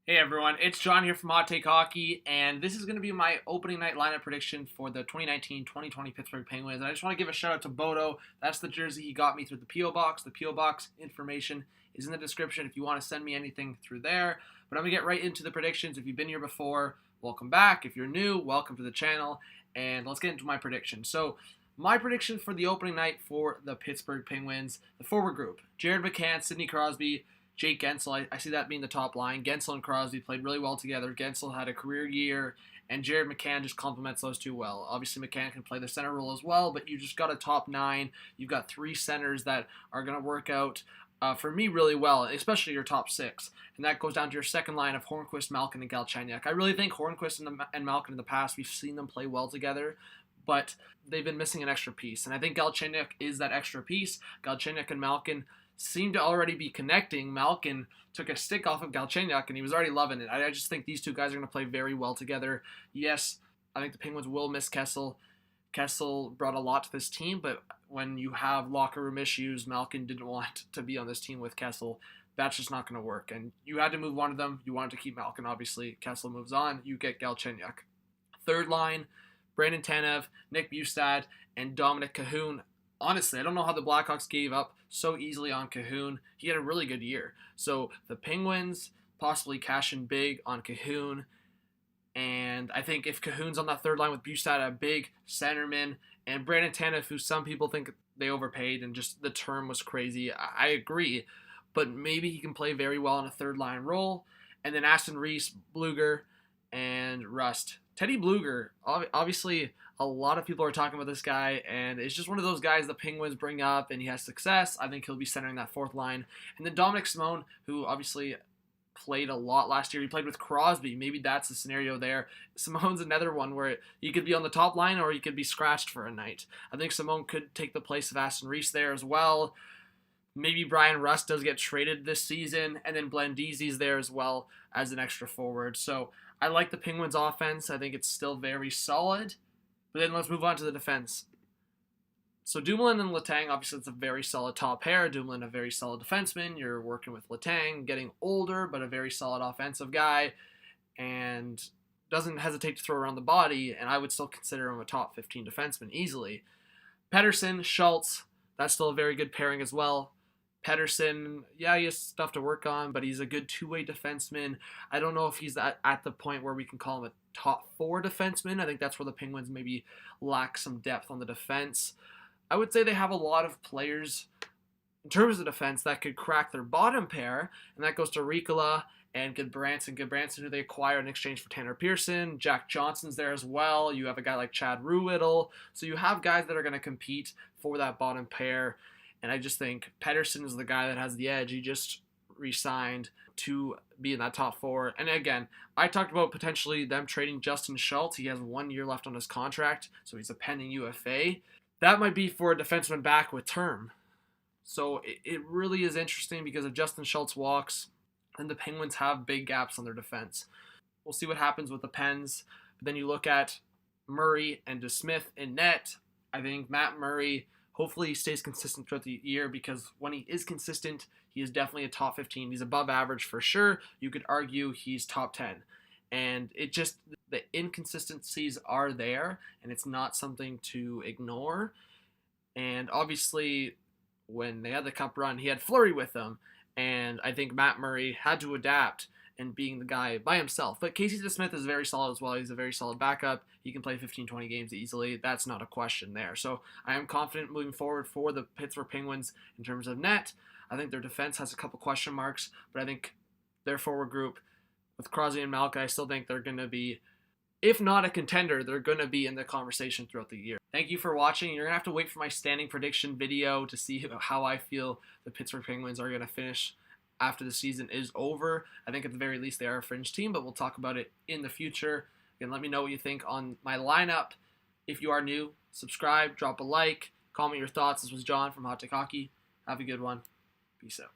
Hey everyone, it's John here from Hot Take Hockey, and this is going to be my opening night lineup prediction for the 2019-2020 Pittsburgh Penguins. And I just want to give a shout out to Bodo. That's the jersey he got me through the P.O. Box. The P.O. Box information is in the description if you want to send me anything through there. But I'm going to get right into the predictions. If you've been here before, welcome back. If you're new, welcome to the channel. And let's get into my prediction. So, my prediction for the opening night for the Pittsburgh Penguins, the forward group, Jared McCann, Sidney Crosby, Jake Guentzel, I see that being the top line. Guentzel and Crosby played really well together. Guentzel had a career year, and Jared McCann just complements those two well. Obviously, McCann can play the center role as well, but you just got a top nine. You've got three centers that are going to work out, for me, really well, especially your top six. And that goes down to your second line of Hornqvist, Malkin, and Galchenyuk. I really think Hornqvist and Malkin in the past, we've seen them play well together, but they've been missing an extra piece. And I think Galchenyuk is that extra piece. Galchenyuk and Malkin seem to already be connecting. Malkin took a stick off of Galchenyuk, and he was already loving it. I just think these two guys are going to play very well together. Yes, I think the Penguins will miss Kessel. Kessel brought a lot to this team, but when you have locker room issues, Malkin didn't want to be on this team with Kessel. That's just not going to work, and you had to move one of them. You wanted to keep Malkin, obviously. Kessel moves on. You get Galchenyuk. Third line, Brandon Tanev, Nick Bjugstad, and Dominic Cahoon. Honestly, I don't know how the Blackhawks gave up so easily on Cahoon. He had a really good year. So the Penguins possibly cash in big on Cahoon. And I think if Cahoon's on that third line with Bjugstad, a big centerman, and Brandon Tanev, who some people think they overpaid and just the term was crazy, I agree. But maybe he can play very well in a third line role. And then Aston Reese, Bluger, and Rust. Teddy Bluger, obviously a lot of people are talking about this guy, and it's just one of those guys the Penguins bring up, and he has success. I think he'll be centering that fourth line. And then Dominic Simone, who obviously played a lot last year. He played with Crosby. Maybe that's the scenario there. Simone's another one where he could be on the top line or he could be scratched for a night. I think Simone could take the place of Aston Reese there as well. Maybe Brian Rust does get traded this season, and then Blandisi's there as well as an extra forward. So I like the Penguins' offense. I think it's still very solid. But then let's move on to the defense. So Dumoulin and Letang, obviously it's a very solid top pair. Dumoulin, a very solid defenseman. You're working with Letang, getting older, but a very solid offensive guy, and doesn't hesitate to throw around the body, and I would still consider him a top 15 defenseman easily. Pettersson, Schultz, that's still a very good pairing as well. Pettersson, yeah, he has stuff to work on, but he's a good two-way defenseman. I don't know if he's at the point where we can call him a top four defenseman. I think that's where the Penguins maybe lack some depth on the defense. I would say they have a lot of players in terms of defense that could crack their bottom pair, and that goes to Riikola and Goodbranson, who they acquired in exchange for Tanner Pearson. Jack Johnson's there as well. You have a guy like Chad Ruhwedel. So you have guys that are going to compete for that bottom pair. And I just think Pettersson is the guy that has the edge. He just re-signed to be in that top four. And again, I talked about potentially them trading Justin Schultz. He has 1 year left on his contract, so he's a pending UFA. That might be for a defenseman back with term. So it really is interesting because if Justin Schultz walks, then the Penguins have big gaps on their defense. We'll see what happens with the Pens. But then you look at Murray and DeSmith in net. I think Matt Murray, hopefully he stays consistent throughout the year, because when he is consistent, he is definitely a top 15. He's above average for sure. You could argue he's top 10. And it just, the inconsistencies are there, and it's not something to ignore. And obviously, when they had the cup run, he had Fleury with them. And I think Matt Murray had to adapt and being the guy by himself. But Casey DeSmith is very solid as well. He's a very solid backup. He can play 15, 20 games easily. That's not a question there. So I am confident moving forward for the Pittsburgh Penguins in terms of net. I think their defense has a couple question marks, but I think their forward group with Crosby and Malkin, I still think they're going to be, if not a contender, they're going to be in the conversation throughout the year. Thank you for watching. You're going to have to wait for my standing prediction video to see how I feel the Pittsburgh Penguins are going to finish after the season is over. I think at the very least they are a fringe team, but we'll talk about it in the future. Again, let me know what you think on my lineup. If you are new, subscribe, drop a like, comment your thoughts. This was John from Hot Take Hockey. Have a good one. Peace out.